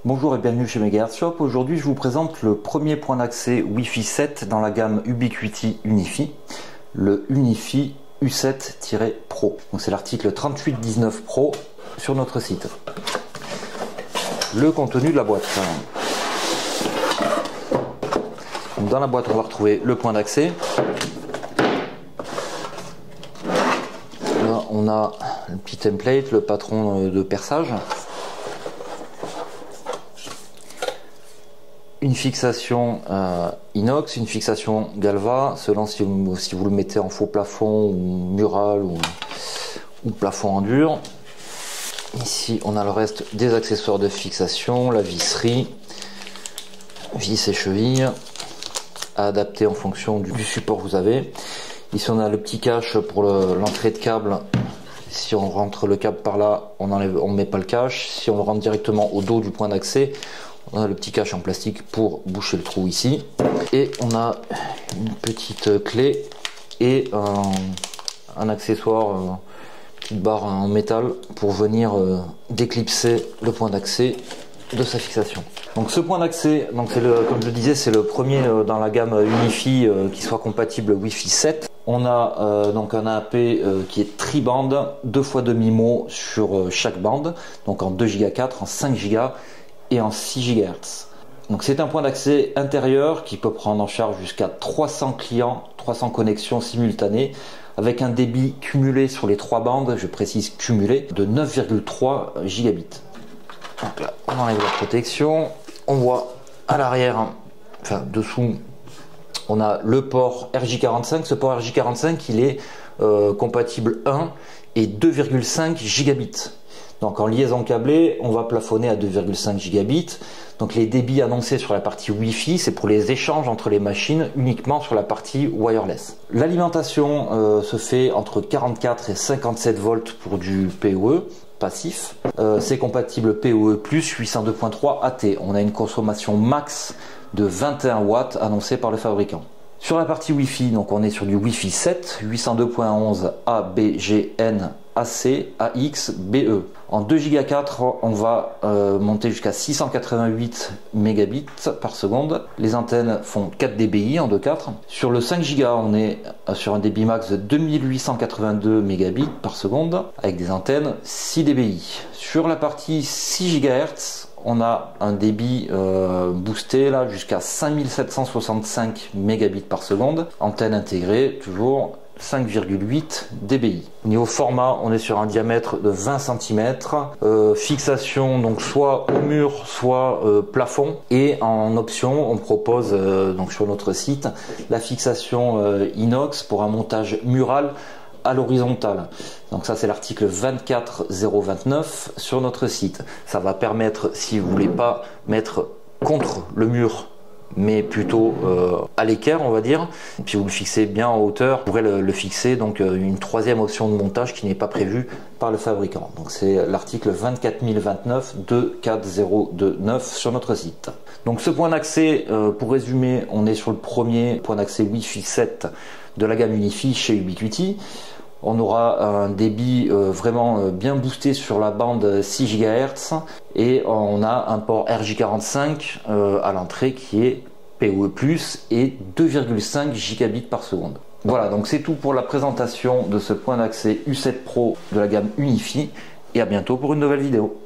Bonjour et bienvenue chez Megahertz Shop. Aujourd'hui, je vous présente le premier point d'accès Wi-Fi 7 dans la gamme Ubiquiti UniFi, le UniFi U7-Pro. Donc c'est l'article 3819 Pro sur notre site. Le contenu de la boîte. Donc dans la boîte, on va retrouver le point d'accès. Là, on a le petit template, le patron de perçage. Une fixation inox, une fixation galva, selon si vous le mettez en faux plafond ou mural ou plafond en dur. Ici on a le reste des accessoires de fixation, la visserie, vis et chevilles, à adapter en fonction du support que vous avez. Ici on a le petit cache pour l'entrée de câble. Si on rentre le câble par là, on ne met pas le cache. Si on rentre directement au dos du point d'accès, on a le petit cache en plastique pour boucher le trou ici. Et on a une petite clé et un accessoire, petite barre en métal pour venir déclipser le point d'accès de sa fixation. Donc ce point d'accès, comme je le disais, c'est le premier dans la gamme UniFi qui soit compatible Wi-Fi 7. On a donc un AP qui est tri-bande, 2x2 MIMO sur chaque bande, donc en 2 Go 4, en 5 Go et en 6 GHz. Donc c'est un point d'accès intérieur qui peut prendre en charge jusqu'à 300 clients, 300 connexions simultanées, avec un débit cumulé sur les 3 bandes, je précise cumulé, de 9,3 gigabits. Donc là, on enlève la protection, on voit à l'arrière, enfin dessous, on a le port RJ45. Ce port RJ45, il est compatible 1 et 2,5 gigabits. Donc en liaison câblée, on va plafonner à 2,5 gigabits. Donc les débits annoncés sur la partie Wi-Fi, c'est pour les échanges entre les machines, uniquement sur la partie wireless. L'alimentation se fait entre 44 et 57 volts pour du PoE passif. C'est compatible PoE+, 802.3 AT. On a une consommation max de 21 watts annoncée par le fabricant. Sur la partie Wi-Fi, donc on est sur du Wi-Fi 7, 802.11 ABGN AC AX BE. En 2 Go 4, on va monter jusqu'à 688 mégabits par seconde. Les antennes font 4 dBi en 2.4. Sur le 5 Go, on est sur un débit max de 2882 mégabits par seconde avec des antennes 6 dBi. Sur la partie 6 GHz, on a un débit boosté là jusqu'à 5765 mégabits par seconde. Antenne intégrée, toujours 5,8 dBi. Au niveau format, on est sur un diamètre de 20 cm. Fixation donc soit au mur, soit plafond. Et en option, on propose donc sur notre site la fixation inox pour un montage mural à l'horizontale. Donc ça c'est l'article 24029 sur notre site. Ça va permettre, si vous voulez pas mettre contre le mur mais plutôt à l'équerre, on va dire, et puis vous le fixez bien en hauteur, vous pourrez le fixer, donc une troisième option de montage qui n'est pas prévue par le fabricant. Donc c'est l'article 24029 24029 sur notre site. Donc ce point d'accès, pour résumer, on est sur le premier point d'accès Wi-Fi 7 de la gamme UniFi chez Ubiquiti. On aura un débit vraiment bien boosté sur la bande 6 GHz et on a un port RJ45 à l'entrée qui est PoE+, et 2,5 gigabits par seconde. Voilà, donc c'est tout pour la présentation de ce point d'accès U7 Pro de la gamme UniFi et à bientôt pour une nouvelle vidéo.